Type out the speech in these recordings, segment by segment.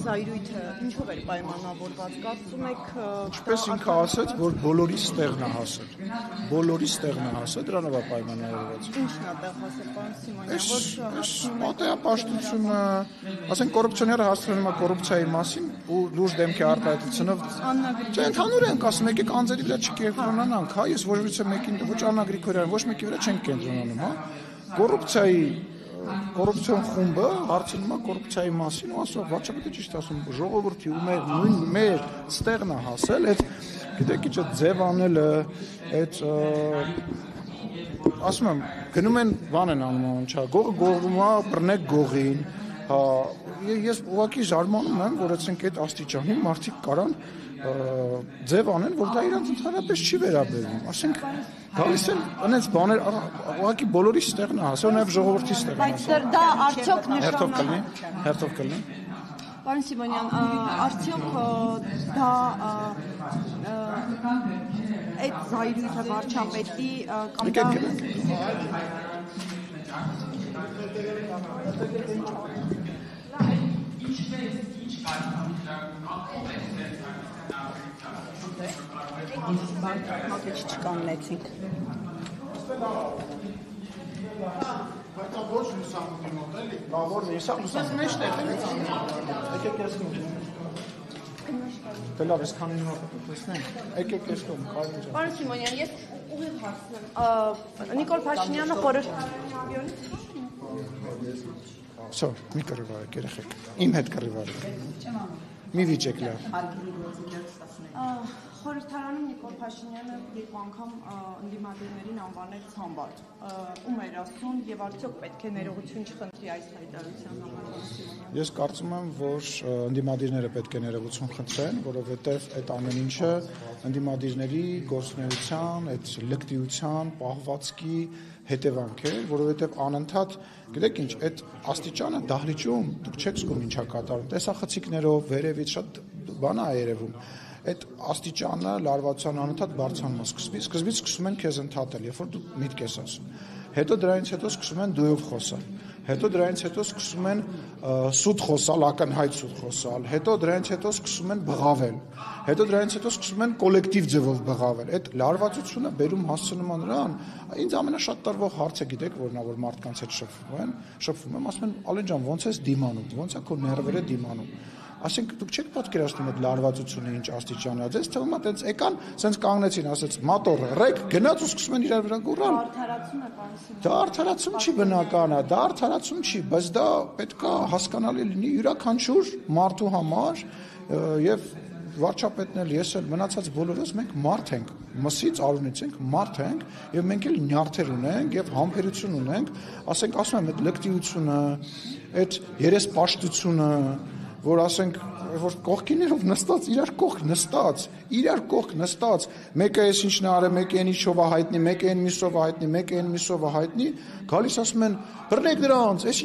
զայրույթը ինչով էր պայմանավորված, կարծում եք ինչպես ինքը ասաց, որ բոլորիս տեղն է հասել, բոլորիս տեղն է հասել, դրանով է պայմանավորված։ Ինչն է տեղ հասել, պարոն Սիմոնյան, որ պատեհապաշտությունը, ասենք կոռուպցիոները հասցնում է կոռուպցիայի մասին ու լուրջ դեմքի արտահայտությունով ընդհանուր ենք ասում, եկեք անձերի վրա չկենտրոնանանք, հա, ես ոչ մեկին, ոչ Աննա Գրիգորյան, ոչ մեկի վրա չենք կենտրոնանում, հա, կոռուպցիոն խումբը հարցնում է կոռուպցիայի մասին ու ասում, վարչապետը ճիշտ ասում, ժողովրդի ու մեր ստեղն է հասել, այդ գիտեք ինչ ձև անելը, այդ ասում եմ, գնում են բան են անում, չա, գողը գողում է, բռնեք գողին, հա, ես ուղղակի զարմանում եմ, որ ասենք այդ աստիճանի մարդիկ կարան ձև անեն, որ դա իրանց ընդհանրապես չի վերաբերվում, ասենք գալիս են այնպես բաներ, ուղղակի բոլորի ստեղն է հասել, նաև ժողովրդի ստեղն է հասել։ Բայց դա արդյոք նշանակում հերթով կլինի։ Պարոն Սիմոնյան, արդյոք դա այդ զայրույթը վարչապետի կամ դա Մակիչ չկաննեցինք։ Բայց ոչ լուսամուտի մոտ էլի, բավոր լուսամուտի մեջտեղ է։ Եկեք ես Դե լավ, ես քանի նոր տեսնենք։ Եկեք ես կողմ, կարելի է։ Պարոն Սիմոնյան, ես ուղիղ հարցնեմ։ Նիկոլ Փաշինյանը Սա, մի կռիվարեք, երեխեք։ Իմ հետ կռիվարեք։ Մի վիճեք լավ։ Խորհրդարանում Նիկոլ Փաշինյանը երկու անգամ ընդդիմադիրներին անվանեց համբար։ Ում էր ասում եւ արդյոք պետք է ներողություն չխնդրի այս հայտարարության համար։ Ես կարծում եմ, որ ընդդիմադիրները պետք է ներողություն խնդրեն, որովհետեւ այդ ամեն ինչը ընդդիմադիրների գործունեության, այդ լկտիության, պահվածքի հետևանք է, որովհետեւ անընդհատ, գիտեք ինչ, այդ աստիճանը դահլիճում դուք չեք զգում ինչա կատարում, տեսախցիկներով, վերևից շատ բան է երևում։ Այդ աստիճանը լարվածության անընդհատ բարձրանում է սկզբից սկսում են քեզ ընդհատել, երբ որ դու միտք ես ասում։ Հետո դրանից հետո սկսում են դույով խոսալ։ Հետո դրանից հետո սկսում են սուտ խոսալ, ակնհայտ սուտ խոսալ։ Հետո դրանից հետո սկսում են բղավել։ Հետո դրանից հետո սկսում են կոլեկտիվ ձևով բղավել։ Այդ լարվածությունը բերում հասցնում է նրան։ Ինձ ամենաշատ տարվող հարցը գիտեք որն է, որ մարդկանց հետ շփվում եմ, ասում են Ալեն ջան, ոնց ես դիմանում, ոնց է քո ներվերը դիմանում։ Ասենք դուք չեք պատկերացնում այդ լարվածությունը ինչ աստիճան է, ձեզ թվում է տենց եկան, սենց կանգնեցին, ասեց մատորը ռեկ, գնաց ու սկսում են իրար վրա գոռալ։ Արդարացում է պարոն։ Դա արդարացում չի բնական է, դա արդարացում չի, բայց դա պետք է հասկանալի լինի յուրաքանչյուր մարդու համար եւ վարչապետն էլ ես էլ մնացած բոլորս մենք մարդ ենք, մսից արունից ենք մարդ ենք եւ մենք էլ նյարդեր ունենք եւ համբերություն ունենք, ասենք ասում եմ այդ լկտիությունը, այդ երեսպաշտությունը, որ ասենք որ կողքիներով նստած իրար կողք նստած մեկը էս ինչն է արել, մեկը այն ինչով է հայտնի, մեկը այն միսով է հայտնի, մեկը այն միսով է հայտնի, գալիս ասում են բռնեք դրանց, էս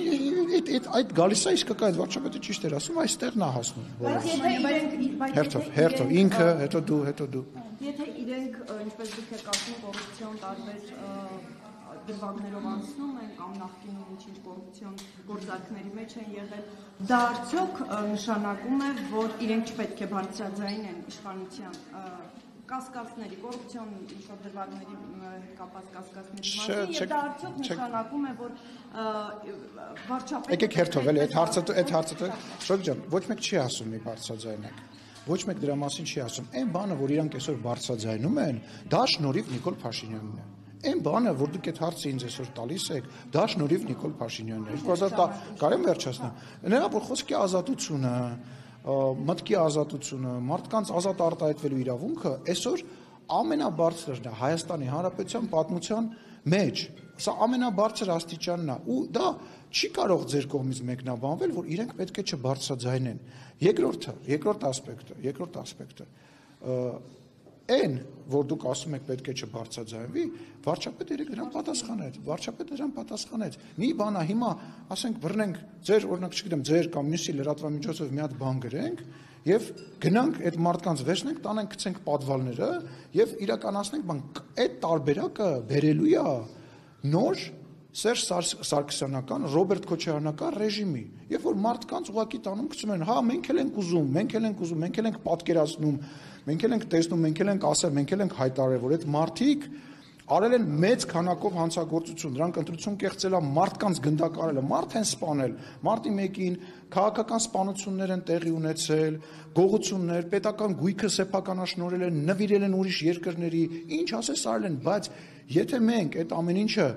այդ գալիս է իսկական վարչապետը ճիշտ էր ասում, այստեղն է հասնում։ Հերթով ինքը, հետո դու։ Եթե իրենք ինչպես դուք եք ասում կոռուպցիոն տարբեր դրվագներով անցնում են կամ նախկինում ինչ-ինչ կոռուպցիոն գործարքների մեջ են եղել, դա արդյոք նշանակում է, որ իրենք չպետք է բարձրաձայնեն իշխանության կասկածների, կոռուպցիոն ինչ-որ դրվագների հետ կապված կասկածների մասին, եւ դա արդյոք նշանակում է, որ վարչապետը Եկեք հերթով էլի այդ հարցը Շոկ ջան, ոչ մեկ չի ասում մի բարձրաձայնեք։ Ոչ մեկ դրա մասին չի ասում։ Այն բանը, որ իրանք այսօր բարձրաձայնում են, դա շնորհիվ Նիկոլ Փաշինյանն է։ Այն բանը, որ դուք այդ հարցը ինձ այսօր տալիս եք, դա շնորհիվ Նիկոլ Փաշինյանն է։ 2010 կարեմ վերջացնեմ։ Նրա որ խոսքի ազատությունը, մտքի ազատությունը, մարդկանց ազատ արտահայտվելու իրավունքը այսօր ամենաբարձրն է Հայաստանի Հանրապետության պատմության մեջ։ Սա ամենաբարձր աստիճանն է ու դա չի կարող ձեր կողմից մեկնաբանվել, որ իրենք պետք է չբարձրաձայնեն։ Երկրորդ ասպեկտը Այն, որ դուք ասում եք պետք է չբարձրաձայնվի, վարչապետը դրան պատասխանեց։ Մի բան է հիմա, ասենք բռնենք ձեր, օրինակ չգիտեմ, ձեր կամ մյուսի լրատվամիջոցով մի հատ բան գրենք եւ գնանք այդ մարդկանց վերցնենք, տանենք գցենք պատվալները եւ իրականացնենք բան։ Այդ տարբերակը բերելու է նոր Սերժ Սարգսյանական, Ռոբերտ Քոչարյանական ռեժիմի, երբ որ մարդկանց ուղղակի տանում գցում են, հա, մենք էլ ենք ուզում, մենք էլ ենք պատկերացնում, մենք էլ ենք տեսնում, մենք էլ ենք ասել, մենք էլ ենք հայտարարել, որ այդ մարդիկ արել են մեծ քանակով հանցագործություն, դրանք ընտրություն կեղծել է, մարդկանց գնդակարել է, մարդ են սպանել, մարտի 1-ին քաղաքական սպանություններ են տեղի ունեցել, գողություններ, պետական գույքը սեփականաշնորհել են, նվիրել են ուրիշ երկրների, ինչ ասես արել են, բայց եթե մենք այդ ամեն ինչը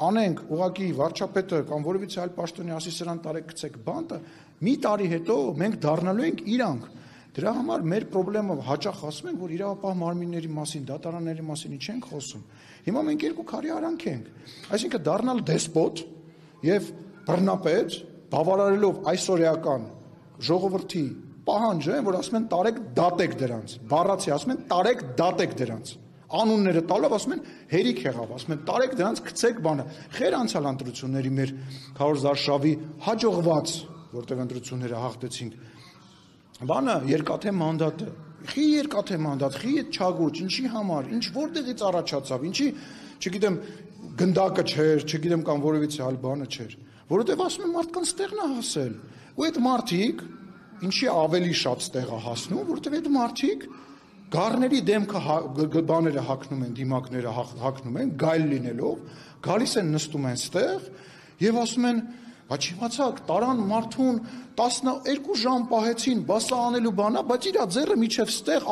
անենք ուղղակի վարչապետը կամ որևիցե այլ պաշտոնյա ասի սրան տարեք գցեք բանտը, մի տարի հետո մենք դառնալու ենք իրանք։ Դրա համար մեր խնդրումը հաճախ ասում ենք, որ իրավապահ մարմինների մասին, դատարանների մասին չենք խոսում։ Հիմա մենք երկու քարի արանք ենք։ Այսինքն դառնալ դեսպոտ եւ բռնապետ, բավարարելով այսօրեական ժողովրդի պահանջը, որ ասում են տարեք դատեք դրանց։ Բառացի ասում են տարեք դատեք դրանց։ Անունները տալով ասում են հերիք եղավ, ասում են տարեք դրանց գցեք բանը։ Խեր անցյալ ընտրությունների մեր Քարոզարշավի հաջողված, որտեղ ընտրությունները հաղթեցինք, բանը երկաթե մանդատը, խի երկաթե մանդատ, խի այդ չագուրջ, ինչի համար, ինչ որտեղից առաջացավ, ինչի, չգիտեմ, գնդակը չէր, չգիտեմ կամ որևիցե այլ բանը չէր, որովհետև ասում են մարդկանց տեղն է հասել, ու այդ մարդիկ ինչի ավելի շատ ստեղ է հասնում, որովհետև այդ մարդիկ գառների դեմքը բաները հագնում են, դիմակները հագնում են, գայլ լինելով, գալիս են նստում են ստեղ եւ ասում են, բայց իմացաք, տարան մարդուն 12 ժամ պահեցին, բասա անելու բանա, բայց իր ձեռը միջև ստեղ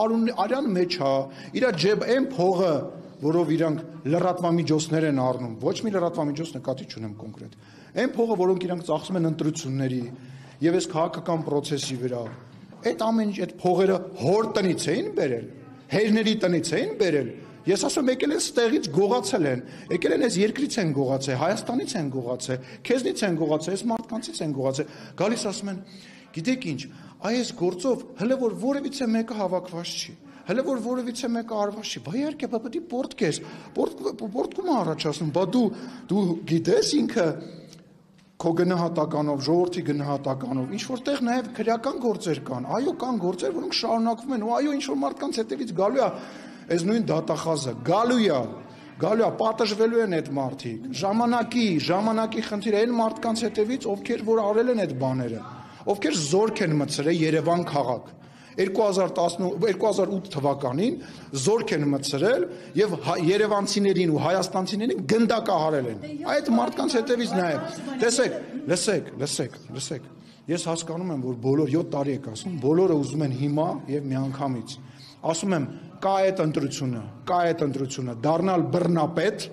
արյան մեջ է, իր ջեբ այն փողը, որով իրանք լրատվամիջոցներ են առնում, ոչ մի լրատվամիջոց նկատի չունեմ կոնկրետ, այն փողը, որոնք իրանք ծախսում են ընտրությունների եւ այս քաղաքական process-ի վրա, այդ ամեն ինչ այդ փողերը հոր տնից էին բերել, հերների տնից էին բերել, ես ասում եկել են ստեղից գողացել են, եկել են այս երկրից են գողացել, Հայաստանից են գողացել, քեզնից են գողացել, այս մարդկանցից են գողացել, գալիս ասում են, գիտեք ինչ, այս գործով հələ որ որևիցե մեկը հավաքված չի, հələ որ որևիցե մեկը արված չի, բա իհարկե բա պետք է պորտկես, պորտկումը առաջացնում, բա դու գիտես ինքը քո գնահատականով, ժողովրդի գնահատականով, ինչ որտեղ նաև քրեական գործեր կան, այո, կան գործեր, որոնք շարունակվում են, ու այո, ինչ որ մարդկանց հետևից գալու է այս նույն դատախազը, գալու է, պատժվելու են այդ մարդիկ, ժամանակի խնդիր է այն մարդկանց հետևից, ովքեր որ արել են այդ բաները, ովքեր զորք են մտցրել Երևան քաղաք, 2008 թվականին զորք են մտցրել եւ երևանցիներին ու հայաստանցիներին գնդակահարել են։ Այդ մարդկանց հետևից նայեք, լսեք։ Ես հասկանում եմ, որ բոլոր 7 տարի եք ասում, բոլորը ուզում են հիմա եւ միանգամից։ Ասում եմ, կա այդ ընտրությունը, դառնալ բռնապետ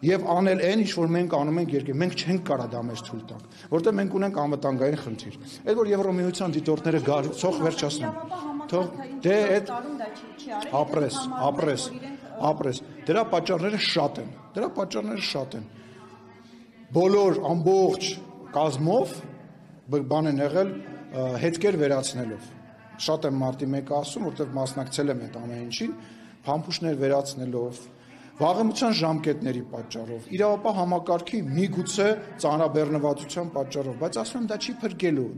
եւ անել այն, ինչ որ մենք անում ենք երկրի, մենք չենք կարա դա մեզ թույլ տանք, որտեղ մենք ունենք անվտանգային խնդիր։ Այդ որ Եվրոմիության դիտորդները ցող վերջացնեն։ Թող դե այդ ապրես։ Դրա պատճառները շատ են։ Բոլոր ամբողջ կազմով բան են եղել հետքեր վերացնելով։ Շատ եմ մարտի 1-ը ասում, որտեղ մասնակցել եմ այդ ամեն ինչին, փամփուշտներ վերացնելով, վաղեմության ժամկետների պատճառով, իրավապահ համակարգի միգուցե ծանրաբեռնվածության պատճառով, բայց ասում եմ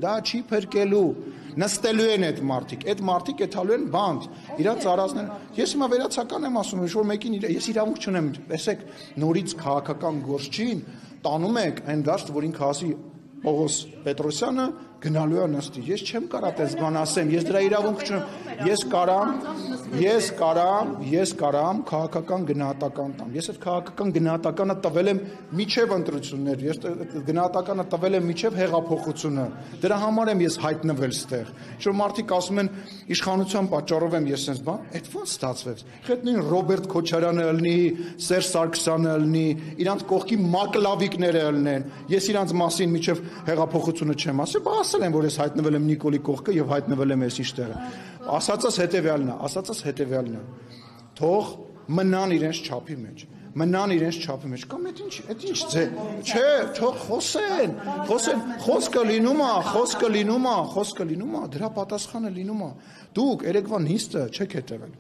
դա չի փրկելու, նստելու են այդ մարդիկ էթալու են բանտ, իրաց արածներ, ես հիմա վերացական եմ ասում, որ մեկին ես իրավունք չունեմ, տեսեք, նորից քաղաքական գործչին տանում եք այն դաշտ, որ ինքը ասի Պողոս Պետրոսյանը գնալու է նստի, ես չեմ կարա տես բան ասեմ, ես դրա իրավունք չունեմ, ես կարամ քաղաքական գնահատական տամ, ես այդ քաղաքական գնահատականը տվել եմ միջև ընտրություններ, ես գնահատականը տվել եմ միջև հեղափոխությունը, դրա համար եմ ես հայտնվել ստեղ, ինչ որ մարդիկ ասում են իշխանության պատճառով եմ ես sense բան, այդ ո՞նց ստացվեց, այդ նույն Ռոբերտ Քոչարյանը ելնի, Սերժ Սարգսյանը ելնի, իրանց կողքի մակլավիկները ելնեն, ես իրանց մասին միջև հեղափոխությունը չեմ ասել, բա ասել եմ, որ ես հայտնվել եմ Նիկոլի կողքը եւ հայտնվել եմ այս ինչտեղը։ Ասածս հետեւյալն է։ Թող մնան իրենց չափի մեջ։ Կամ այդ ինչ չէ, թող խոսեն, խոսքը լինում է, դրա պատասխանը լինում է։ Դուք երեկվա նիստը չեք հետևել։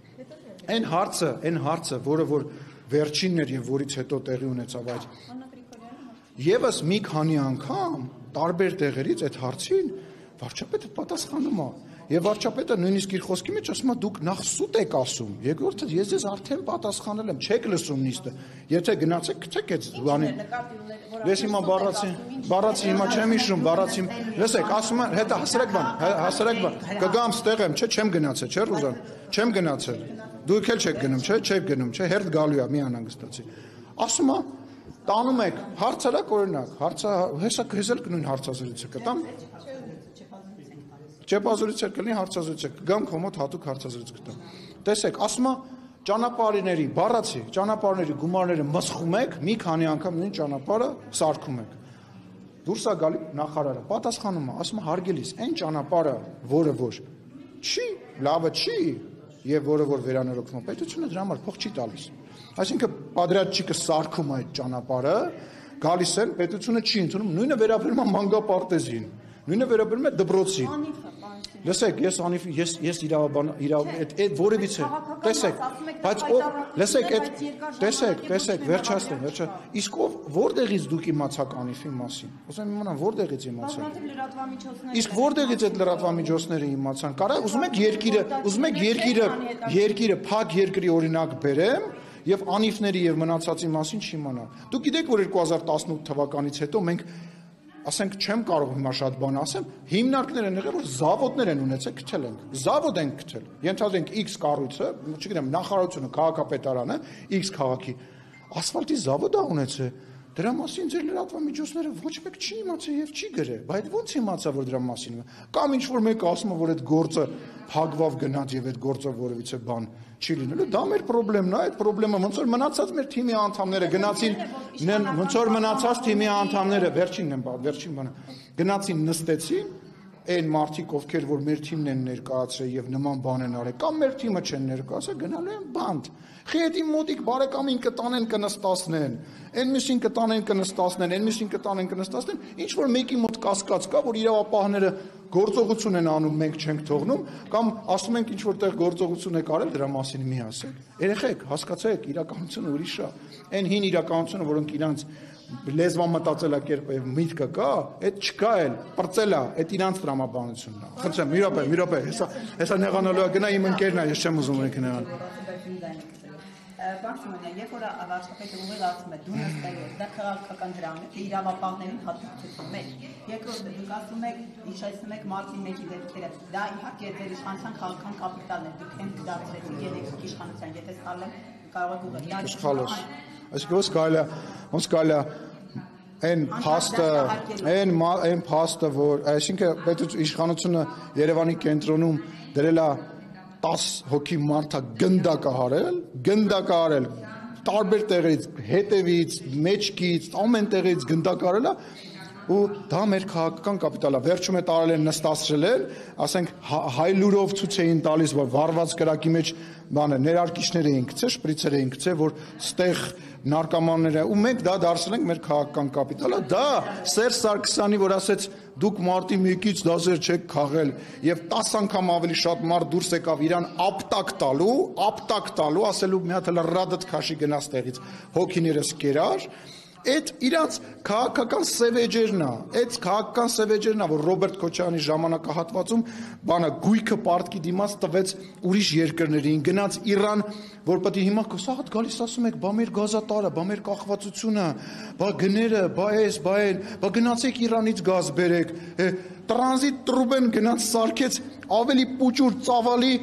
Այն հարցը, որը որ վերջինն էր եւ որից հետո տեղի ունեցավ այդ եւս մի քանի անգամ տարբեր տեղերից այդ հարցին վարչապետը պատասխանում է։ եւ վարչապետը նույնիսկ իր խոսքի մեջ ասում է դուք նախ սուտ եք ասում, երկրորդը ես ձեզ արդեն պատասխանել եմ, չեք լսում նիստը, եթե գնացեք գցեք այդ բանին։ Ես հիմա բառացի հիմա չեմ հիշում, բառացի, լսեք, ասում են, հետո հասարակ բան, կգամ ստեղ եմ, չէ, չեմ գնացել, չէ, Ռուզան, չեմ գնացել։ Դուք էլ չեք գնում, չէ, չեք գնում, չէ, հերթ գալու է, մի անհանգստացի։ Ասում է, տանում եք, հարցարակ օրինակ, հեսա քեզել կնույն հարցազրույցը կտամ։ Չեպազրույց կլինի հարցազրույց կգամ քո մոտ հատուկ հարցազրույց կտամ։ Տեսեք, ասում է ճանապարհների, բառացի, ճանապարհների գումարները մսխում եք, մի քանի անգամ նույն ճանապարհը սարքում եք։ Դուրս է գալի նախարարը, պատասխանում է, ասում է հարգելիս, այն ճանապարհը, որը որ չի, լավը չի, եւ որը որ վերանորոգվում է, պետությունը դրա համար փող չի տալիս։ Այսինքն պատրաստչիկը սարքում է այդ ճանապարհը, գալիս են, պետությունը չի ընդունում, նույնը վերաբերում է մանկապարտեզին, նույնը վերաբերում է դպրոցին։ Լսեք, ես իրավաբան, այդ որևիցե, տեսեք, բայց լսեք, տեսեք, վերջացնեմ, իսկ որտեղից դուք իմացաք Անիֆի մասին։ Ուզում եմ իմանալ, որտեղից իմացաք։ Իսկ որտեղից այդ լրատվամիջոցները իմացան։ Կարա ուզում եք երկիրը փակ երկրի օրինակ բերեմ եւ Անիֆների եւ մնացածի մասին չիմանալ։ Դուք գիտեք, որ 2018 թվականից հետո մենք ասենք չեմ կարող հիմա շատ բան ասեմ, հիմնարկներ են եղել, որ զավոդներ են ունեցել, գտել ենք, զավոդ են գտել, ենթադրենք X կառույցը, չգիտեմ, նախարարությունը, քաղաքապետարանը, X քաղաքի, ասֆալտի զավոդ է ունեցել, դրա մասին ձեր լրատվամիջոցները ոչ մեկ չի իմացել եւ չի գրել, բայց ո՞նց իմացա, որ դրա մասին կամ ինչ որ մեկը ասում է, որ այդ գործը փակվավ գնաց եւ այդ գործը որևիցե բան չի լինելու, դա մեր խնդրեմն է, այդ խնդրեմը ոնց որ մնացած մեր թիմի անդամները գնացին, ոնց որ մնացած թիմի անդամները վերջին բանը գնացին նստեցին, այն մարդիկ ովքեր որ մեր թիմն են ներկայացրել եւ նման բան են արել, կամ մեր թիմը չեն ներկայացել, գնալու են բանդ։ Խեդի մոտիկ բարեկամին կտանեն կնստացնեն, այն մյուսին կտանեն կնստացնեն, այն մյուսին կտանեն կնստացնեն, ինչ որ մեկի մոտ կասկած կա, որ իրավապահները գործողություն են անում, մենք չենք թողնում, կամ ասում ենք ինչ որտեղ գործողություն եք արել, դրա մասին մի ասեք։ Երեխեք, հասկացեք, իրականությունը ուրիշ է։ Այն հին իրականությունը, որոնք իրանց լեզվան մտածելակերպը եւ միտքը կա, այդ չկա էլ, պրծել է, այդ իրանց տրամաբանությունն է։ Խնդրեմ, մի րոպե, հեսա նեղանալու է, գնա իմ ընկերն է, ես չեմ ուզում եք նեղան։ Պարոն Սիմոնյան, երբ որ վարչապետը ուղղացում է դու նստել ես, դա քաղաքական դրամ է, իրավապահներին հատկացնում է։ Երկրորդը դուք ասում եք, հիշեցնում եք մարտի 1-ի դեպքերը, դա իհարկե ձեր իշխանության քաղաքական կապիտալն է, դուք հենց դարձրեցիք երեք իշխանության, եթե սխալ եմ, կարող եք ուղղել։ Այսինքն ոնց կարելի է այն փաստը, որ այսինքն պետություն իշխանությունը Երևանի կենտրոնում դրել է 10 հոգի մարդա գնդակահարել, տարբեր տեղերից, հետևից, մեջքից, ամեն տեղից գնդակարել է, ու դա մեր քաղաքական կապիտալ է։ Վերջում է տարել են նստացրել են, ասենք հայլուրով ցույց էին տալիս, որ վառված կրակի մեջ ներարկիչներ էին գցել, շպրիցեր էին գցել, որ ստեղ նարկոմանները, ու մենք դա դարձրել ենք մեր քաղաքական կապիտալը, դա Սերժ Սարգսյանի, որ ասեց դուք մարտի 1-ից դասեր չեք քաղել եւ 10 անգամ ավելի շատ մարդ դուրս եկավ իրան ապտակ տալու, ասելու մի հատ լրադդ քաշի գնաց տեղից, հոգիներս կերար, այդ իրանց քաղաքական սևեջերն է, որ Ռոբերտ Քոչարյանի ժամանակահատվածում բանը գույքը պարտքի դիմաց տվեց ուրիշ երկրներին, գնաց Իրան, որ պետք է հիմա կսաղդ գալիս ասում եք, բա մեր գազատարը, բա մեր կախվածությունը, բա գները, բա գնացեք Իրանից գազ բերեք, տրանզիտ տրուբեն գնաց սարքեց ավելի պուճուր ծավալի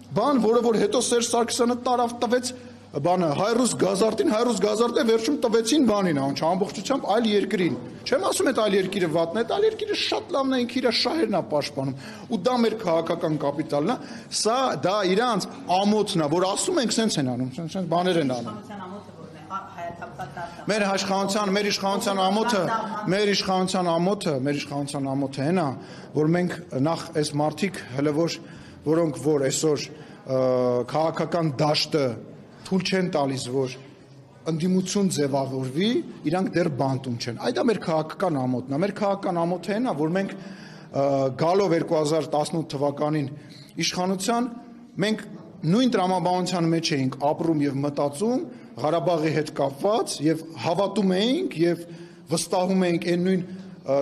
բան, որը որ հետո Սերժ Սարգսյանը տարավ տվեց բանը հայրուս գազարտը վերջում տվեցին բանին, ամբողջությամբ այլ երկրին։ Չեմ ասում այդ այլ երկիրը վատն է, այլ երկիրը շատ լավն է, ինքը իր շահերն է պաշտպանում։ Ու դա մեր քաղաքական կապիտալն է, սա դա իրանց ամոթն է, որ ասում ենք սենց են անում, սենց բաներ են անում։ Մեր իշխանության ամոթը հենա, որ մենք նախ այս մարդիկ հələ որոնք որ այսօր քաղաքական դաշտը թույլ չեն տալիս, որ ընդդիմություն ձևավորվի, իրանք դեռ բանտում չեն։ Այդ է մեր քաղաքական ամոթն է։ Մեր քաղաքական ամոթը այն է, որ մենք գալով 2018 թվականին իշխանության, մենք նույն տրամաբանության մեջ էինք ապրում եւ մտածում Ղարաբաղի հետ կապված եւ հավատում էինք եւ վստահում էինք այն նույն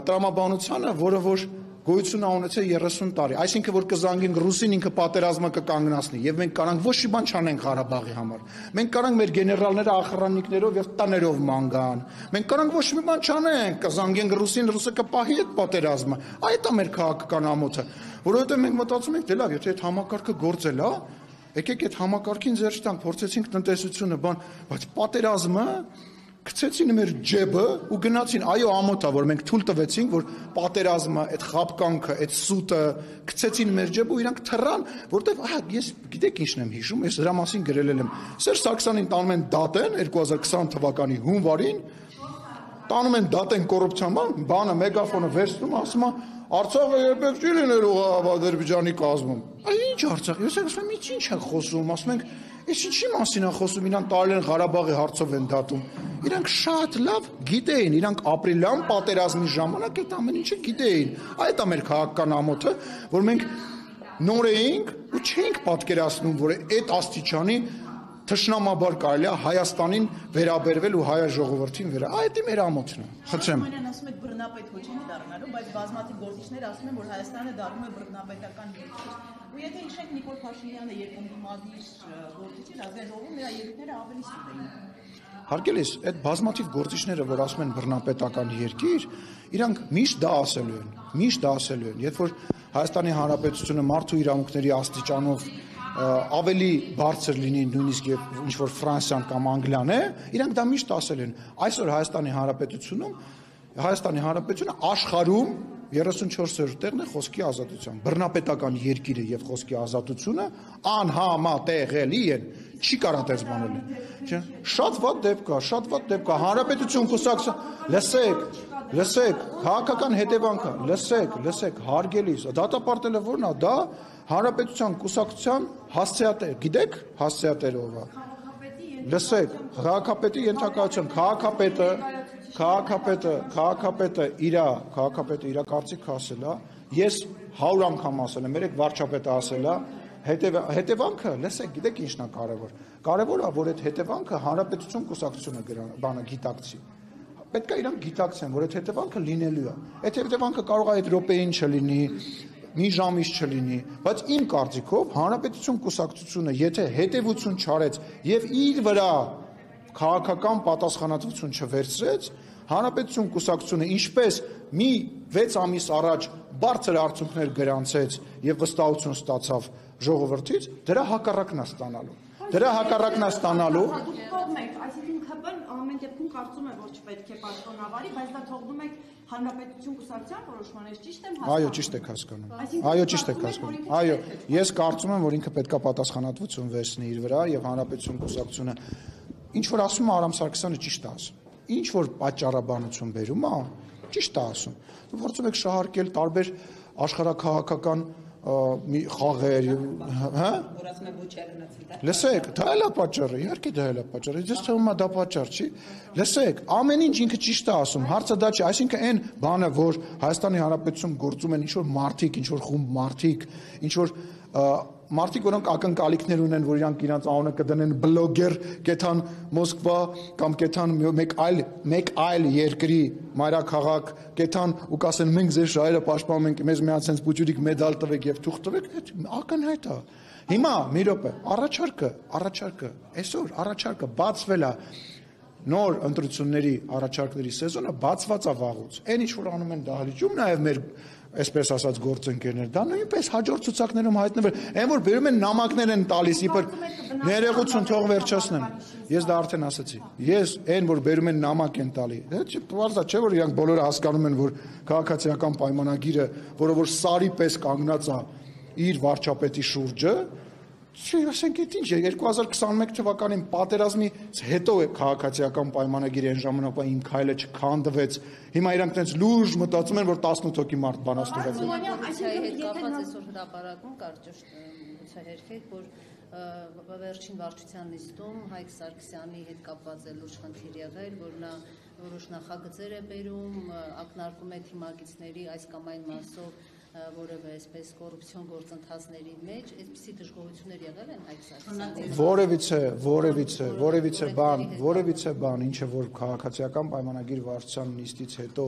տրամաբանությանը, որը որ գոյություն ունեցել 30 տարի, այսինքն որ կզանգենք ռուսին ինքը պատերազմը կկանգնացնի եւ մենք կարանք ոչ մի բան չանենք Ղարաբաղի համար։ Մենք կարանք մեր գեներալները ախրանիկներով եւ տաներով ման գան։ Մենք կարանք ոչ մի բան չանենք, կզանգենք ռուսին, ռուսը կպահի այդ պատերազմը։ Այդ է մեր քաղաքական ամոթը, որովհետեւ մենք մտածում ենք, դե լավ, եթե այդ համակարգը գործել է, եկեք այդ համակարգին ձեռք տանք, փորձեցինք տնտեսությունը, բայց պատերազմը գցեցին մեր ջեբը ու գնացին, այո, ամոթա, որ մենք թույլ տվեցինք, որ պատերազմը, այդ խաբկանքը, այդ սուտը գցեցին մեր ջեբը ու իրանք թռան, որտեվ ես գիտեք ինչն եմ հիշում, ես դրա մասին գրել եմ։ Սերժ Սարգսյանին տանում են դատեն 2020 թվականի հունվարին, տանում են դատեն կոռուպցիան, բանը մեգաֆոնը վերցնում, ասում է Արցախը երբեք չի լինելու Ադրբեջանի կազմում։ Ինչ Արցախ, ես ասում եմ, ինչ են խոսում, ասում ենք, ես ինչի մասին են խոսում, իրանք տարել են Ղարաբաղի հարցով են դատում։ Իրանք շատ լավ գիտեին, իրանք ապրիլյան պատերազմի ժամանակ այդ ամեն ինչը գիտեին։ Այդ է մեր քաղաքական ամոթը, որ մենք նոր էինք ու չէինք պատկերացնում, որ այդ աստիճանի թշնամաբար կարելի է Հայաստանին վերաբերվել ու հայ ժողովրդին այդ է մեր ամոթն է։ Խնդրեմ։ Մանյան ասում եք բռնապետ ոչինչ դառնալու, բայց բազմաթիվ գործիչներ ասում են, որ Հայաստանը դառնում է բռնապետական երկիր։ Ու եթե հիշենք Նիկոլ Փաշինյանը երբ ընդդիմադիր գործիչ էր, ազգային ժողովում նրա ելույթները ավելի սուտ էին։ Հարգելիս, այդ բազմաթիվ գործիչները, որ ասում են բռնապետական երկիր, իրանք միշտ դա ասելու են, երբ որ Հայաստանի Հանրապետությունը մարդու իրավունքների աստիճանով ավելի բարձր լինի նույնիսկ ինչ որ Ֆրանսիան կամ Անգլիան է, իրանք դա միշտ ասել են։ Այսօր Հայաստանի Հանրապետությունը աշխարհում 34-րդ տեղն է խոսքի ազատության։ Բռնապետական երկիրը եւ խոսքի ազատությունը անհամատեղելի են, չի կարա դες բանել։ Չէ՞։ Շատ վատ դեպք կա, Հանրապետություն կուսակցություն, լսեք, քաղաքական հետևանքը, լսեք, հարգելիս, դատապարտելը որն է, դա Հանրապետության կուսակցության հասցեատեր, գիտեք հասցեատերը ով է։ Լսեք, քաղաքապետի ենթակայության, քաղաքապետը իր կարծիքը ասել է, ես 100 անգամ ասել եմ, երեք վարչապետը ասել է, հետևանքը, լսեք, գիտեք ինչն է կարևոր է, որ այդ հետևանքը Հանրապետություն կուսակցությունը բանը գիտակցի։ Պետք է իրանք գիտակցեն, որ այդ հետևանքը լինելու է։ Այդ հետևանքը կարող է այդ րոպեին չլինի, մի ժամից չլինի, բայց իմ կարծիքով Հանրապետություն կուսակցությունը, եթե հետևություն չարեց եւ իր վրա քաղաքական պատասխանատվություն չվերցրեց, Հանրապետություն կուսակցությունը ինչպես մի 6 ամիս առաջ բարձր արդյունքներ գրանցեց եւ վստահություն ստացավ ժողովրդից, դրա հակառակն է ստանալու։ Այսինքն ԿՊ-ն ամեն դեպքում կարծում է, որ չպետք է պաշտոնավարի, բայց դա թողնում եք Հանրապետություն կուսակցության որոշմանից, ճիշտ եմ հասկանում։ Այո, ճիշտ եք հասկանում։ Այո, ես կարծում եմ, որ ինքը պետքա պատասխանատվություն վերցնի իր վրա եւ Հանրապետություն կուսակցությունը ինչ որ ասում է Արամ Սարգսյանը ճիշտ է ասում։ Ինչ որ պատճառաբանություն բերում է, ճիշտ է ասում։ Փորձում եք շահարկել տարբեր աշխարհակաղակական մի խաղեր, հա? Որացնը ոչ է գնացել։ Լսեք, դա էլ է պատճառը, իհարկե դա էլ է պատճառը։ Ես թվում է դա պատճառ չի։ Լսեք, ամեն ինչ ինքը ճիշտ է ասում, հարցը դա չի, այսինքն այն բանը, որ Հայաստանի Հանրապետությունում գործում են ինչ որ մարդիկ, ինչ որ խումբ մարդիկ, ինչ որ մարդիկ, որոնք ակնկալիքներ ունեն, որ իրանք իրանց անունը կդնեն բլոգեր, կեթան Մոսկվա կամ կեթան մեկ այլ երկրի մայրաքաղաք, կեթան ու կասեն մենք ձեր շահերը պաշտպանում ենք, մեզ մի հատ բուջուրիկ մեդալ տվեք եւ թուղթ տվեք, ակնհայտ է։ Հիմա մի րոպե, առաջարկը, այսօր առաջարկը բացվել է նոր ընտրությունների առաջարկների սեզոնը բացված է վաղուց։ Այն ինչ որ անում են դահլիճում, նաեւ մեր այսպես ասած գործընկերներ, դա նույնպես հաջորդ ցուցակներում հայտնվել, այն որ բերում են նամակներ են տալիս, իբր ներողություն թող վերջացնեմ։ Ես դա արդեն ասացի։ Ես այն որ բերում են նամակ են տալի։ Դա չէ որ իրանք բոլորը հասկանում են, որ քաղաքացիական պայմանագիրը, որը որ սարի պես կանգնած է իր վարչապետի շուրջը, չի, ասենք այդ ինչ է, 2021 թվականին պատերազմից հետո է քաղաքացիական պայմանագիրը այն ժամանակվա իմ քայլը չքանդվեց, հիմա իրանք տենց լուրջ մտածում են, որ 18 հոգի մարդ բանաստուղած է։ Հետ կապված այսօր հրապարակում կար ճիշտ հերքեք, որ վերջին վարչության նիստում Հայկ Սարգսյանի հետ կապված է լուրջ խնդիր եղել, որ նա որոշ նախագծեր է բերում, ակնարկում է թիմակիցների այս կամ այն մասով որևէ այսպես կոռուպցիոն գործընթացների մեջ, այսպիսի դժգոհություններ եղել են Հայկ Որևիցե բան, ինչը որ քաղաքացիական պայմանագիր վարչության նիստից հետո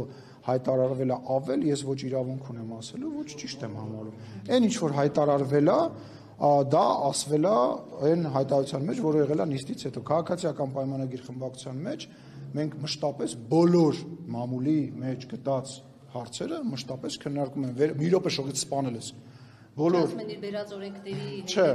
հայտարարվել է ավել, ես ոչ իրավունք ունեմ ասելու, ոչ ճիշտ եմ համարում։ Այն ինչ որ հայտարարվել է, դա ասվել է այն հայտարարության մեջ, որը եղել է նիստից հետո քաղաքացիական պայմանագիր խմբակցության մեջ մենք մշտապես բոլոր մամուլի մեջ գտած հարցերը մշտապես քննարկում են մի րոպե շողից սպանել ես բոլոր վերած օրենքների չէ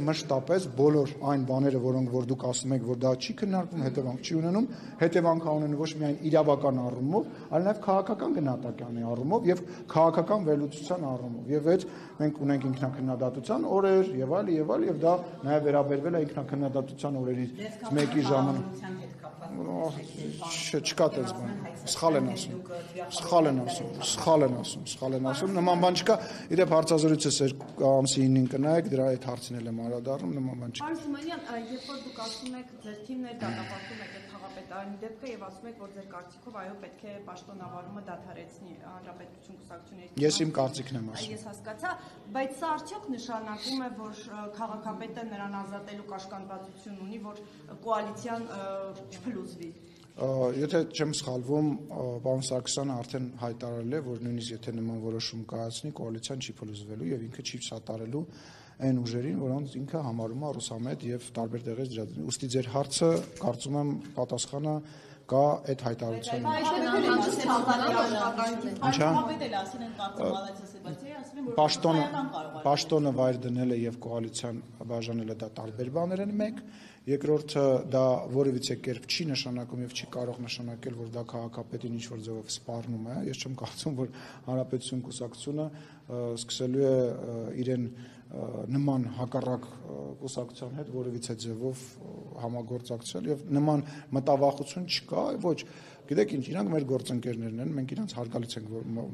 մշտապես բոլոր այն բաները որոնք որ դուք ասում եք որ դա չի քննարկվում հետևանք չի ունենում հետևանք ունեն ոչ միայն իրավական առումով այլ նաև քաղաքական գնահատականի առումով եւ քաղաքական վերլուծության առումով եւ այդ մենք ունենք ինքնակնդատության օրեր եւ այլ եւ դա նաև վերաբերվել է ինքնակնդատության օրերից մեկի ժամանակ չկա այդպես բան սխալ են ասում նման բան չկա իդեպ հարցազրույցը սեր ամսի 9-ին կնայեք դրա այդ հարցին էլ եմ անդրադառնում նման բան չկա Պարոն Սիմոնյան, երբ որ դուք ասում եք ձեր թիմն է դատապարտում եք այդ խաղապետարանի դեպքը եւ ասում եք որ ձեր կարծիքով այո պետք է պաշտոնավարումը դադարեցնի հանրապետություն կուսակցությունների Ես իմ կարծիքն եմ ասում Ես հասկացա, բայց սա արդյոք նշանակում է որ քաղաքապետը նրան ազատելու կաշկանդվածություն ունի որ կոալիցիան չփլուզվի Եթե չեմ սխալվում, պարոն Սարգսյանը արդեն հայտարարել է, որ նույնիսկ եթե նման որոշում կայացնի, կոալիցիան չի փլուզվելու եւ ինքը չի սատարելու այն ուժերին, որոնց ինքը համարում է ռուսամետ եւ տարբեր տեղից դրած։ Ուստի ձեր հարցը կարծում եմ պատասխանը կա այդ հայտարարության Պաշտոնը վայր դնել է եւ կոալիցիան բաժանել է դա տարբեր բաներ են մեկ երկրորդը դա որևիցե կերպ չի նշանակում եւ չի կարող նշանակել որ դա քաղաքապետին ինչ որ ձևով սպառնում է ես չեմ կարծում որ հանրապետություն կուսակցությունը սկսելու է իրեն նման հակառակ կուսակցության հետ որևիցե ձևով համագործակցել եւ նման մտավախություն չկա ոչ գիտեք ինչ իրանք մեր գործընկերներն են մենք իրանց հարգալից ենք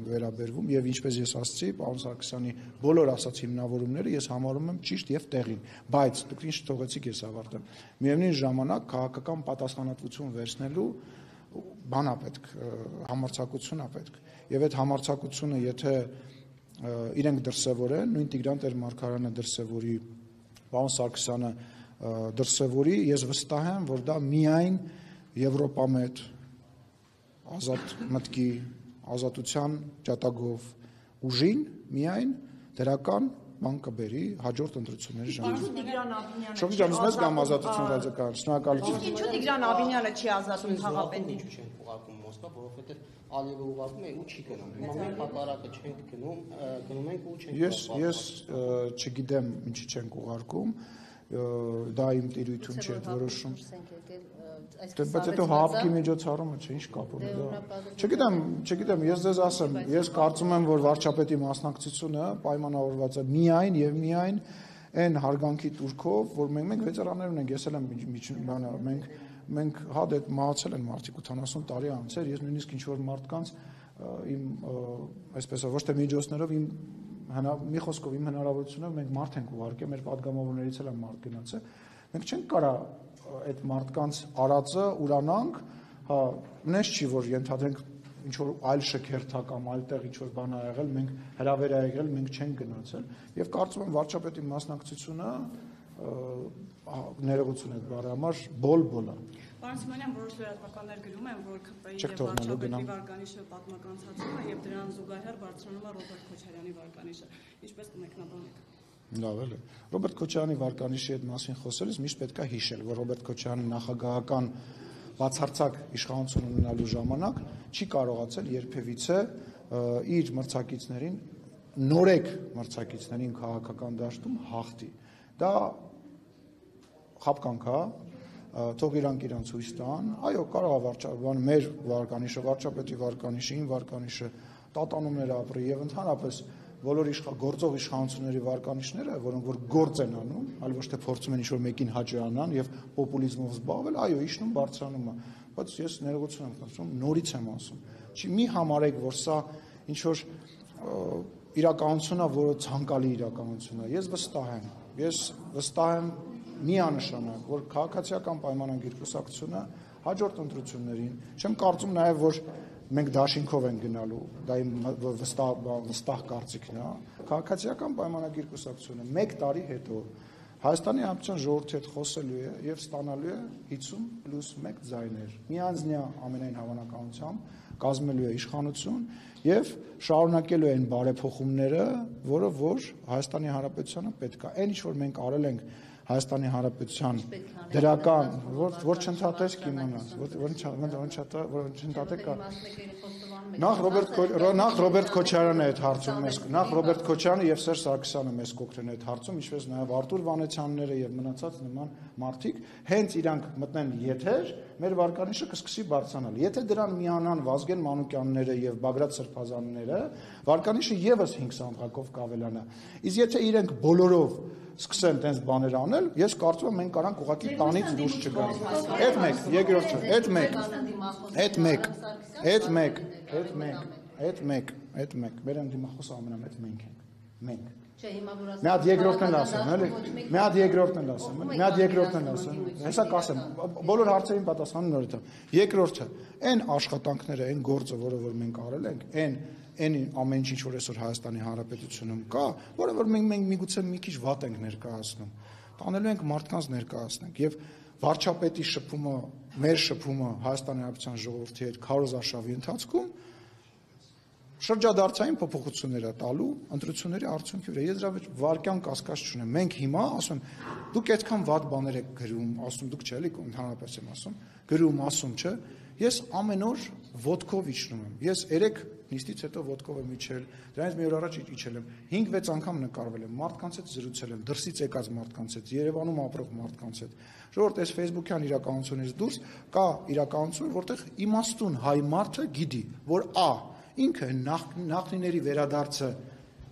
վերաբերվում եւ ինչպես ես ասացի պարոն Սարգսյանի բոլոր ասած հիմնավորումները ես համարում եմ ճիշտ եւ տեղին բայց դուք ինչ թողեցիք ես ավարտեմ միևնույն ժամանակ քաղաքական պատասխանատվություն վերցնելու բան է պետք համարձակություն է պետք եւ այդ համարձակությունը եթե իրենք դրսևորեն նույն Տիգրան Տեր-Մարգարյանը դրսևորի պարոն Սարգսյանը դրսևորի ես վստահ եմ որ դա միայն եվրոպամետ ազատ մտքի ազատության ջատագով ուժին միայն դրական բան կբերի հաջորդ ընտրությունների ժամանակ Շոկի ջանից մեզ կամ ազատություն ռադիկալ շնորհակալություն Ինչու Տիգրան Աբինյանը չի ազատում քաղաքապետին Ինչու չեն ուղարկում Մոսկվա որովհետեւ Ալիևը ուղարկում է ու չի գնում հիմա մենք հատարակը չենք գնում ենք ու չենք Ես չգիտեմ ինչի չենք ուղարկում դա իմ տիրույթում չէ որոշում բայց հետո հապկի միջոցառումը չէ ինչ կապ ունի դա չգիտեմ ես ձեզ ասեմ ես կարծում եմ որ վարչապետի մասնակցությունը պայմանավորված է միայն եւ միայն այն հարգանքի տուրքով որ մենք վետերաններ ունենք ես էլ եմ մենք հա դե մահացել են մարդիկ 80 տարի անց էր ես նույնիսկ ինչ որ մարդկանց իմ այսպես ոչ թե միջոցներով իմ մի խոսքով իմ հնարավորությունով մենք մարդ ենք ուղարկել մեր падգամավորներից էլ մարդ գնացել մենք չենք կարա այդ մարդկանց արածը ուրանանք հա նես չի որ ենթադրենք ինչ որ այլ շքերթա կամ այլտեղ ինչ որ բան ա եղել մենք հրավեր ա եղել մենք չենք գնացել եւ կարծում եմ վարչապետի մասնակցությունը ներողություն եք բարի համար բոլ-բոլ է Պարոն Սիմոնյան, որոշ լրատվականներ գրում են, որ ԿՊ-ի եւ վարչապետի վարկանիշը պատմականացածում է եւ դրան զուգահեռ բարձրանում է Ռոբերտ Քոչարյանի վարկանիշը։ Ինչպես կմեկնաբանեք։ Լավ էլ է։ Ռոբերտ Քոչարյանի վարկանիշի հետ մասին խոսելիս միշտ պետք է հիշել, որ Ռոբերտ Քոչարյանը նախագահական բացարձակ իշխանություն ունենալու ժամանակ չի կարողացել երբևիցե իր մրցակիցներին նորեկ մրցակիցներին քաղաքական դաշտում հաղթի։ Դա խապկանք է թող իրանք ցույց տան, այո, կարող է վարչապետը մեր վարկանիշը, վարչապետի վարկանիշը, իմ վարկանիշը տատանումներ ապրի եւ ընդհանրապես բոլոր գործող իշխանությունների վարկանիշները, որոնք որ գործ են անում, այլ ոչ թե փորձում են ինչ-որ մեկին հաջողանան եւ պոպուլիզմով զբաղվել, այո, իջնում բարձրանում է, բայց ես ներողություն եմ խնդրում, նորից եմ ասում, չի մի համարեք, որ սա ինչ-որ իրականություն է, որը ցանկալի իրականություն է, ես վստահ եմ միանշանակ, որ քաղաքացիական պայմանագիր կուսակցությունը հաջորդ ընտրություններին, չեմ կարծում նաև, որ մենք դաշինքով են գնալու, դա իմ վստահ կարծիքն է, քաղաքացիական պայմանագիր կուսակցությունը 1 տարի հետո Հայաստանի Հանրապետության ժողովրդի հետ խոսելու է եւ ստանալու է 50+1 ձայներ։ Միանձնյա ամենայն հավանականությամբ կազմելու է իշխանություն եւ շարունակելու են բարեփոխումները, որը որ Հայաստանի Հանրապետությանը պետք է։ Այն ինչ որ մենք արել ենք Հայաստանի Հանրապետության դրական, որ չընդհատես կիմանաս, որ չընդհատեք նախ Ռոբերտ Քոչարյանը այդ հարցում մեզ, նախ Ռոբերտ Քոչարյանը եւ Սերժ Սարգսյանը մեզ կօգնեն այդ հարցում, ինչպես նաեւ Արտուր Վանեցյանները եւ մնացած նման մարդիկ, հենց իրանք մտնեն եթեր, մեր վարկանիշը կսկսի բարձրանալ։ Եթե դրան միանան Վազգեն Մանուկյանները եւ Բագրատ Սրբազանները, վարկանիշը եւս 5 սանդղակով կավելանա։ Իսկ եթե իրենք բոլորով սկսեն տենց բաներ անել, ես կարծում եմ մենք կարանք ուղղակի տանից դուրս չգանք։ Այդ մեկ, երկրորդը, այդ մեկ, մեր ընդդիմախոսը ամենամեծ մենք ենք։ Մենք։ Չէ, հիմա որ Մի հատ երկրորդն ասեմ, էլի։ Մի հատ երկրորդն ասեմ։ Հեսա կասեմ, բոլոր հարցերին պատասխանը նորից եմ։ Երկրորդը, այն աշխատանքները, այն գործը, որը որ մենք արել ենք, այն ամեն ինչ որ այսօր Հայաստանի Հանրապետությունում կա, որը որ մենք միգուցե մի քիչ վատ ենք ներկայացնում։ Տանելու ենք մարդկանց ներկայացնենք եւ վարչապետի շփումը, մեր շփումը Հայաստանի Հանրապետության ժողովրդի հետ քարոզարշավի ընթացքում շրջադարձային փոփոխություններ է տալու ընտրությունների արդյունքի վրա։ Ես դրա վարկյան կասկած չունեմ։ Մենք հիմա ասում դուք այդքան վատ բաներ եք գրում, ասում դուք չէ՞ էլի ընդհանրապես եմ ասում, գրում ասում չէ։ Ես ամեն օր ոդկով իջնում եմ։ Ես 3 նիստից հետո ոդկով եմ իջել, դրանից մի օր առաջ իջել եմ, 5-6 անգամ նկարվել եմ, մարդկանց հետ զրուցել եմ, դրսից եկած մարդկանց հետ, Երևանում ապրող մարդկանց հետ։ Ժողովուրդ, այս Facebook-յան իրականությունից դուրս կա իրականություն, որտեղ իմաստուն հայ մարդը գիտի, որ ինքը նախնիների վերադարձը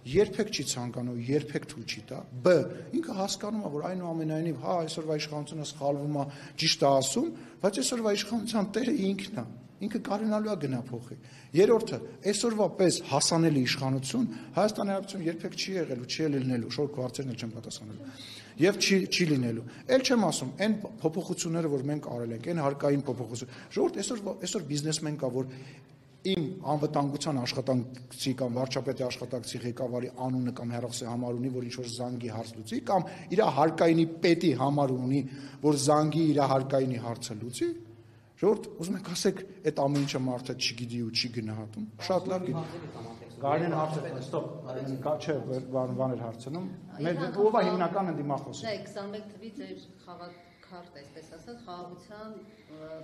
երբեք չի ցանկանում, երբեք թույլ չի տա։ B. Ինքը հասկանում է, որ այնուամենայնիվ, այսօրվա իշխանությունը սխալվում է, ճիշտ է ասում, բայց այսօրվա իշխանության տերը ինքն է։ Ինքը կարողանալու է գնափոխի։ Երրորդը, այսօրվա պես հասանելի իշխանություն Հայաստանի Հանրապետություն երբեք չի եղել ու չի լինելու, շոր քարտերն էլ չեն պատասխանելու։ Եվ չի լինելու։ Էլ չեմ ասում, այն փոփոխությունները, որ մենք արել ենք, այն հարկային փոփոխություն։ Ժողովուրդ, այսօր բիզնեսմեն կա, որ իմ անվտանգության աշխատակցի կամ վարչապետի աշխատակցի ղեկավարի անունը կամ հեռախոսի համար ունի, որ ինչ-որ զանգի հարց լուծի, կամ իր հարկայինի պետի համար ունի, որ զանգի իր հարկայինի հարցը լուծի, ժողովուրդ, ուզում եք ասեք, այդ ամեն ինչը մարդը չգիտի ու չի գնահատում, շատ լավ գիտի։ Գարնեն հարցը, ստոպ, չէ, բաներ հարցնում, ով է հիմնական ընդդիմախոսը։ Չէ, 21 թվի ձեր խաղաքարտ, այսպես ասած, խաղաղության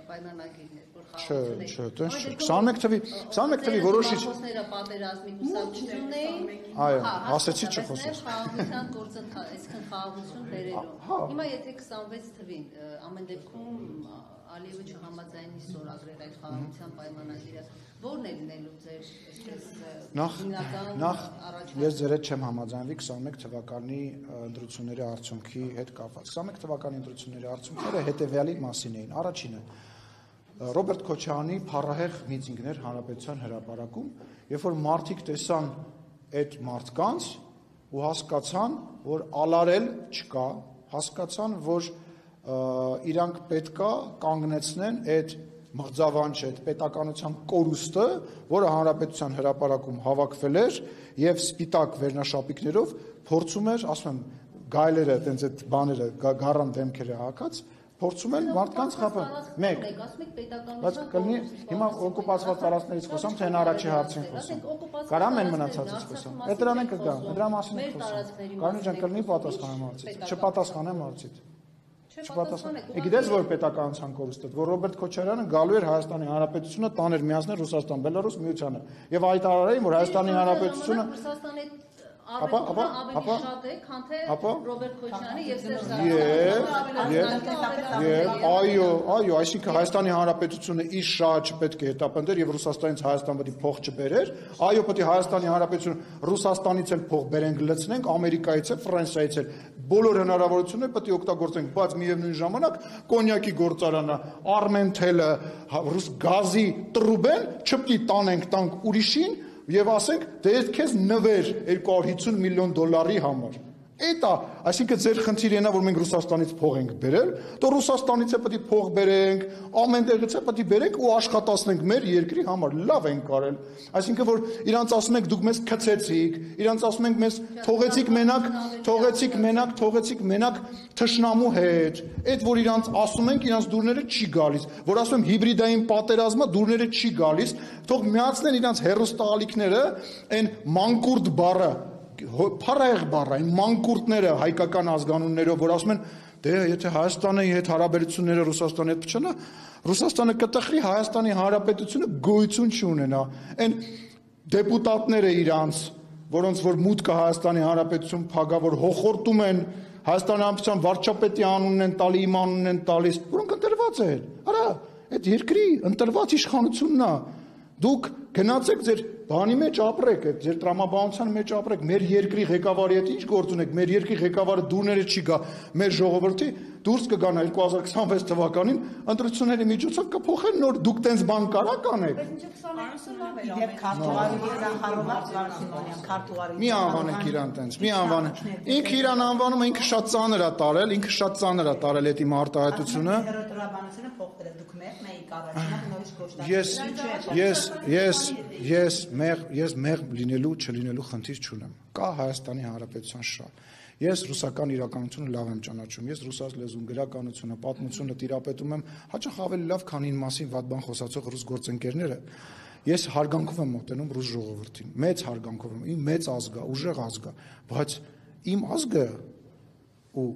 պայմանագիրն էր, որ խաղաղությունը 21 թվի որոշիչ խաղաղությունները պատերազմի կուսակցությունն էին, այո, ասեցի չխոսես, խաղաղության գործընթաց, այսինքն խաղաղություն բերելու։ Հիմա եթե 26 թվին ամեն դեպքում Ալիևը չհամաձայնի ստորագրել այդ խաղաղության պայմանագիրը, ո՞րն է լինելու ձեր այսպես նախ ես ձեր հետ չեմ համաձայնվի 21 թվականի ընտրությունների արդյունքի հետ կապված։ 21 թվականի ընտրությունների արդյունքները հետևյալի մասին էին։ Առաջինը Ռոբերտ Քոչարյանի փառահեղ միտինգներ Հանրապետության հրապարակում, երբ որ մարդիկ տեսան այդ մարդկանց ու հասկացան, որ ալարել չկա, հասկացան, որ իրանք պետքա կանգնեցնեն այդ մղձավանջ այդ պետականության կորուստը, որը Հանրապետության հրապարակում հավաքվել էր եւ սպիտակ վերնաշապիկներով փորձում էր, ասում եմ, գայլերը այտենց այդ բաները գառան դեմքերը հակած, փորձում են մարդկանց խփել։ Մեկ, բայց կլինի հիմա օկուպացված տարածքներից խոսամ, թե առաջի հարցին խոսամ։ Կարամ են մնացածից խոսամ։ Այդ դրան են կգա, դրա մասին ենք խոսում։ Կարնի ջան, կլինի պատասխանեմ հարցից։ Չպատասխանեմ հարցից։ Գիտես որ պետականության կորուստը, որ Ռոբերտ Քոչարյանը գալու էր Հայաստանի Հանրապետությունը տաներ միացնել Ռուսաստան, Բելարուս միությանը եւ հայտարարեին, որ Հայաստանի Հանրապետությունը ավելի շատ է, քան թե Ռոբերտ Քոչարյանը եւ Սերժ Այո, այսինքն Հայաստանի Հանրապետությունը իր շահը չպետք է հետապնդեր եւ Ռուսաստանից Հայաստան պետք է փող չբերեր, այո, պետք է Հայաստանի Հանրապետությունը Ռուսաստանից էլ փող բերենք լցնենք, Ամերիկայից էլ, Ֆրանսիայից էլ բոլոր հնարավորությունները պետք է օգտագործենք, բայց միևնույն ժամանակ կոնյակի գործարանը, Արմենթելը, ռուս գազի տրուբեն չպետք է տանք ուրիշին եւ ասենք դե քեզ նվեր $250 միլիոն համար։ Էտա, այսինքն ձեր խնդիրը նա որ մենք Ռուսաստանից փող ենք բերել, તો Ռուսաստանից է պետք է փող բերենք, ամեն տեղից է պետք է բերենք ու աշխատացնենք մեր երկրի համար, լավ ենք կարել։ Այսինքն որ իրանց ասում ենք դուք մեզ քցեցիք, իրանց ասում ենք մեզ թողեցիք մենակ թշնամու հետ։ Այդ որ իրանց ասում ենք, իրանց դուրները չի գալիս, որ ասում եմ հիբրիդային պատերազմը դուրները չի գալիս, թող միացնեն իրանց հերոստալիքները, այն մանկուրտ բառը Փարայեղ բառը, այն մանկուրտները հայկական ազգանուններով, որ ասում են, դե եթե Հայաստանի հետ հարաբերությունները Ռուսաստանի հետ փչանա, Ռուսաստանը կտխրի, Հայաստանի Հանրապետությունը գոյություն չունենա։ Այն դեպուտատները իրանց, որոնց որ մուտքը Հայաստանի Հանրապետություն փագա, որ հոխորտում են Հայաստանի Հանրապետության վարչապետի անունն են տալի, իմ անունն են տալիս, որոնք ընտրված են։ Արա, այդ երկրի ընտրված իշխանությունն է։ Դուք գնացեք ձեր բանի մեջ ապրեք, ձեր տրամաբանության մեջ ապրեք, մեր երկրի ղեկավարի հետ ինչ գործ ունեք, մեր երկրի ղեկավարը դուրները չի գա, մեր ժողովրդի դուրս կգան 2026 թվականին ընտրությունների միջոցով կփոխեն նոր դուք տենց բան կարա կանեք։ Եվ քարտուղարի Մի անվանեք իրան տենց, մի անվանեք։ Ինքը իրան անվանում է, ինքը շատ ծանր է տարել այդ իմ արտահայտությունը։ Հերոտրաբանությունը փոխվել է, դուք մեղմ եք առաջինակ նորից կոշտացել։ Ես մեղմ լինելու չլինելու խնդիր չունեմ։ Կա Հայաստանի Հանրապետության շահ։ Ես ռուսական իրականությունը լավ եմ ճանաչում։ Ես ռուսաց լեզուն, գրականությունը, պատմությունը տիրապետում եմ հաճախ ավելի լավ, քան ին մասին վատ բան խոսացող ռուս գործընկերները։ Ես հարգանքով եմ մոտենում ռուս ժողովրդին, մեծ հարգանքով եմ, իմ մեծ ազգ է, ուժեղ ազգ է, բայց իմ ազգը ու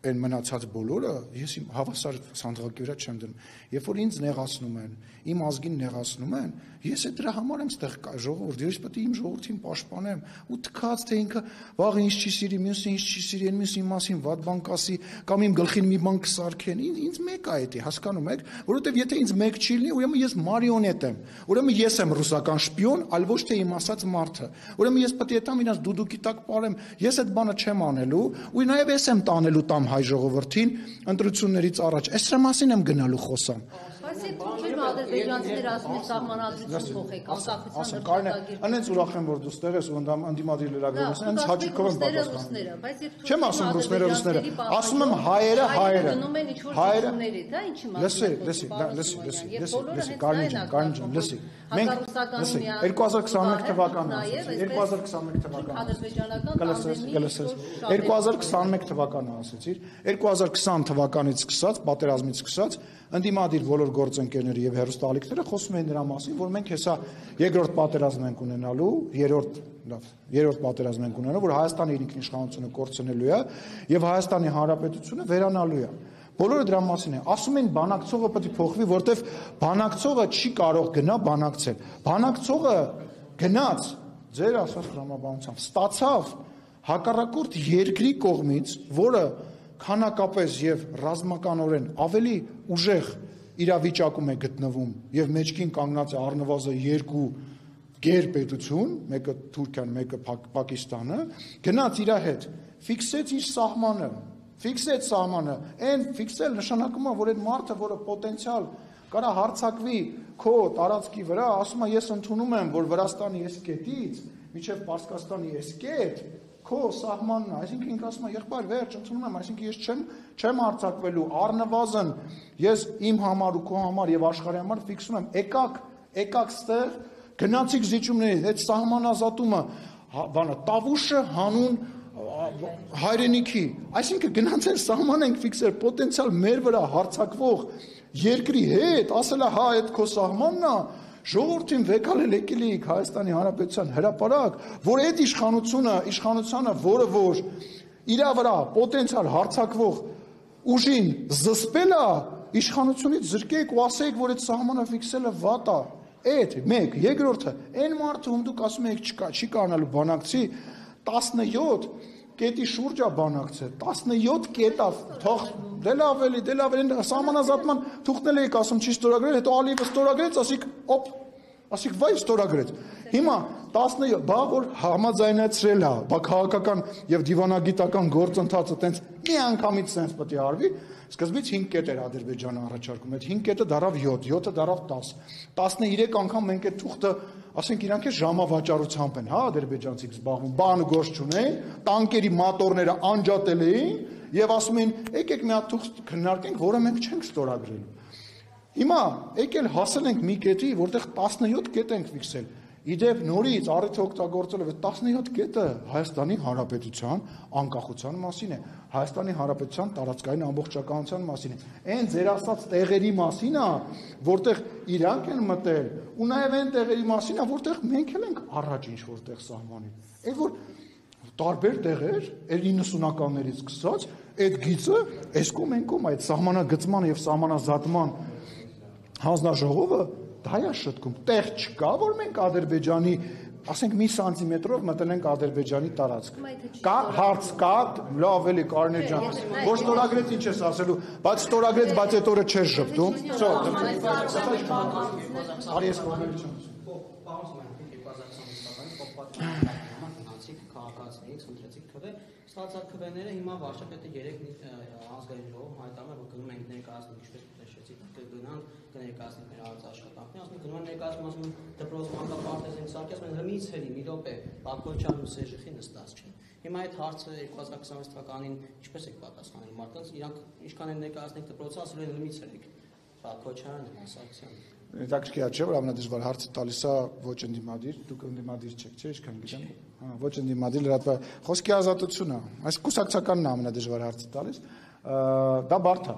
այն մնացած բոլորը ես իմ հավասար սանդղակի վրա չեմ դնում։ Երբ որ ինձ նեղացնում են, իմ ազգին նեղացնում են, ես է դրա համար եմ ստեղ ժողովուրդ, ես պետք է իմ ժողովրդին պաշտպանեմ ու թքած թե ինքը վաղը ինձ չի սիրի, մյուսը ինձ չի սիրի, այն մյուսի մասին վատ բան կասի, կամ իմ գլխին մի բան կսարքեն, ինձ մեկ է դա, հասկանում եք, որովհետև եթե ինձ մեկ չի լինի, ուրեմն ես մարիոնետ եմ, ուրեմն ես եմ ռուսական շպիոն, այլ ոչ թե իմ ասած մարդը, ուրեմն ես պետք է տամ իրաց դուդուկի տակ պարեմ, ես այդ բանը չեմ անելու, ու նաև ես եմ տանելու տամ հայ ժողովրդին ընտրություններից առաջ, այս դրա մասին եմ գնալու խոսամ։ Բայց եթե թուրքերն ադրբեջանցիները ասում են սահմանադրություն փոխեք, անկախության նրբատագիր։ Անենց ուրախ եմ որ դու ստեղ ես ու ընդդիմադիր լրագրողս, անց հաճիկով եմ պատասխանում։ Չեմ ասում ռուսները, ասում եմ հայերը։ Լսի, Կարին ջան, լսի։ Մենք 2021 թվականը ասեցիր, 2020 թվականից սկսած, պատերազմից սկսած, ընդդիմադիր բոլոր գործընկերները եւ հերոստալիքները խոսում են նրա մասին, որ մենք հեսա երկրորդ պատերազմ ենք ունենալու, երրորդ պատերազմ ենք ունենալու, որ Հայաստանի ինքնիշխանությունը կորցնելու է եւ Հայաստանի Հանրապետությունը վերանալու է։ Բոլորը դրա մասին է։ Ասում են բանակցողը պետք է փոխվի, որտեվ բանակցողը չի կարող գնա բանակցել։ Բանակցողը գնաց ձեր ասած տրամաբանությամբ, ստացավ հակառակորդ երկրի կողմից, որը քանակապես եւ ռազմականորեն ավելի ուժեղ իրավիճակում է գտնվում եւ մեջքին կանգնած է առնվազն երկու գերպետություն, մեկը Թուրքիան, մեկը Պակիստանը, գնաց իր հետ, ֆիքսեց իր սահմանը, այն ֆիքսել նշանակում է, որ այդ մարդը, որը պոտենցիալ կարա հարձակվի քո տարածքի վրա, ասում է ես ընդունում եմ, որ Վրաստանի այս կետից մինչև Պարսկաստանի այս կետ քո սահմանն է, այսինքն ինքը ասում է եղբայր վերջ ընդունում եմ, այսինքն ես չեմ հարձակվելու, առնվազն ես իմ համար ու քո համար եւ աշխարհի համար ֆիքսում եմ, եկակ ստեղ գնացիք զիջումներից, այդ սահմանազատումը, բանը տավուշը հանուն հայրենիքի, այսինքն գնացել սահման ենք ֆիքսել պոտենցիալ մեր վրա հարձակվող երկրի հետ, ասել է հա այդ քո սահմանն է, ժողովրդին վեկալել եկել էիք Հայաստանի Հանրապետության հրապարակ, որ այդ իշխանությունը, որը որ իր վրա պոտենցիալ հարձակվող ուժին զսպել է, իշխանությունից զրկեք ու ասեք, որ այդ սահմանը ֆիքսելը վատ է, այդ մեկ, երկրորդը, այն մարդը, ում դուք ասում եք չի կարողանալու բանակցի, 17 կետի շուրջ է բանակցել, 17 կետա, թող դե լավ էլի, սահմանազատման թուղթնել էիք ասում չի ստորագրել, հետո Ալիևը ստորագրեց, ասիք վայ ստորագրեց։ Հիմա 17, բա որ համաձայնեցրել է, բա քաղաքական եւ դիվանագիտական գործընթացը տենց մի անգամից sense պետք է արվի, սկզբից 5 կետ էր Ադրբեջանը առաջարկում, այդ 5 կետը դարավ 7, 7-ը դարավ 10, 13 անգամ մենք այդ թուղթը ասենք իրանք է ժամավաճառությամբ են, հա, ադրբեջանցիք զբաղվում, բան գործ չունեն, տանկերի մոտորները անջատել էին եւ ասում են, եկեք մի հատ թուղթ քննարկենք, որը մենք չենք ստորագրելու։ Հիմա եկել հասել ենք մի կետի, որտեղ 17 կետ ենք ֆիքսել։ Իդեպ նորից առիթը օգտագործելով այդ 17 կետը Հայաստանի Հանրապետության անկախության մասին է, Հայաստանի Հանրապետության տարածքային ամբողջականության մասին է։ Այն ձեր ասած տեղերի մասին է, որտեղ իրանք են մտել, ու նաև այն տեղերի մասին է, որտեղ մենք էլ ենք առաջ ինչ որտեղ սահմանին։ Այդ որ տարբեր տեղեր, այդ 90-ականներից սկսած, այդ գիծը այս կողմ այն կողմ այդ սահմանագծման եւ սահմանազատման հանձնաժողովը դա է շտկում, տեղ չկա, որ մենք Ադրբեջանի, ասենք մի սանտիմետրով մտնենք Ադրբեջանի տարածք։ Կա հարց կա, լավ էլի Կարներ ջան, ոչ ստորագրեց ինչ ես ասելու, բայց ստորագրեց, բայց այդ օրը չէր շփվում։ Всё, արի ես կողմերի չեմ։ Քաղաքացիներից ընտրեցիք քվե, ստացած քվեները հիմա վարչապետը 3 ազգային ժողով հայտարարում է, որ գնում ենք ներկայացնել, ինչպես նշեցիք, գնան կներկայացնենք մեր արած աշխատանքները, ասում գնում են ներկայացնում, ասում դպրոց մանկապարտեզ են սարքել, ասում լմից հերի մի րոպե, Բաքոչյանն ու Սերժիխին նստած չեն։ Հիմա այդ հարցը 2026 թվականին ինչպես եք պատասխանել մարդկանց, իրանք ինչքան են ներկայացնենք դպրոցը, ասում են լմից հերիք, Բաքոչյանը, Սարգսյանը։ Հետաքրքիր չէ, որ ամենադժվար հարցը տալիս է ոչ ընդդիմադիր, դուք ընդդիմադիր չեք, չէ՞, ինչքան գիտեմ։ Հա, ոչ ընդդիմադիր լրատվական խոսքի ազատությունը, այս կուսակցականն է ամենադժվար հարցը տալիս։ Դա բարդ է։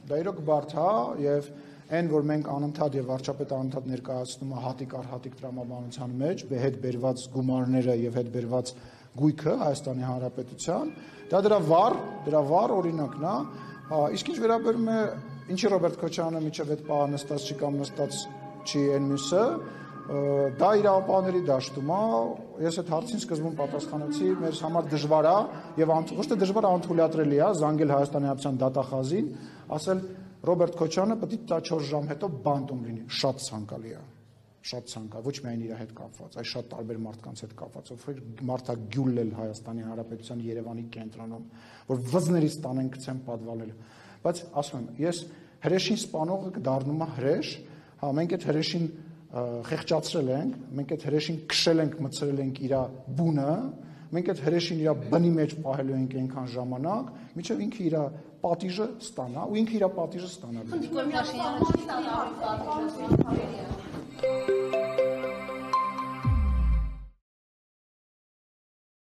Դա իրոք բարդ է եւ այն, որ մենք անընդհատ եւ վարչապետը անընդհատ ներկայացնում է հատիկ առ հատիկ տրամաբանության մեջ, հետ բերված գումարները եւ հետ բերված գույքը Հայաստանի Հանրապետության, դա դրա վառ օրինակն է։ Իսկ ինչ վերաբերում է ինչի Ռոբերտ Քոչարյանը միջև այդ պահը նստած չի կամ նստած չի այն մյուսը, դա իրավապահների դաշտում է, ես այդ հարցին սկզբում պատասխանեցի, մեր համար դժվար է եւ ոչ թե դժվար է, անթույլատրելի է զանգել Հայաստանի Հանրապետության դատախազին, ասել Ռոբերտ Քոչարյանը պետք է 4 ժամ հետո բանտում լինի, շատ ցանկալի է, շատ ցանկալի, ոչ միայն իր հետ կապված, այլ շատ տարբեր մարդկանց հետ կապված, ովքեր մարդա գյուլել Հայաստանի Հանրապետության Երևանի կենտրոնում, որ վզներից տանեն գցեն պատվալել, բայց ասում եմ, ես հրեշին սպանողը կդառնում է հրեշ, հա մենք այդ հրեշին խեղճացրել ենք, մենք այդ հրեշին քշել ենք, մցրել ենք իր բունը, մենք այդ հրեշին իր բնի մեջ պահելու ենք այնքան ժամանակ, մինչև ինքը իր պատիժը ստանա ու ինքը իր պատիժը ստանալու է։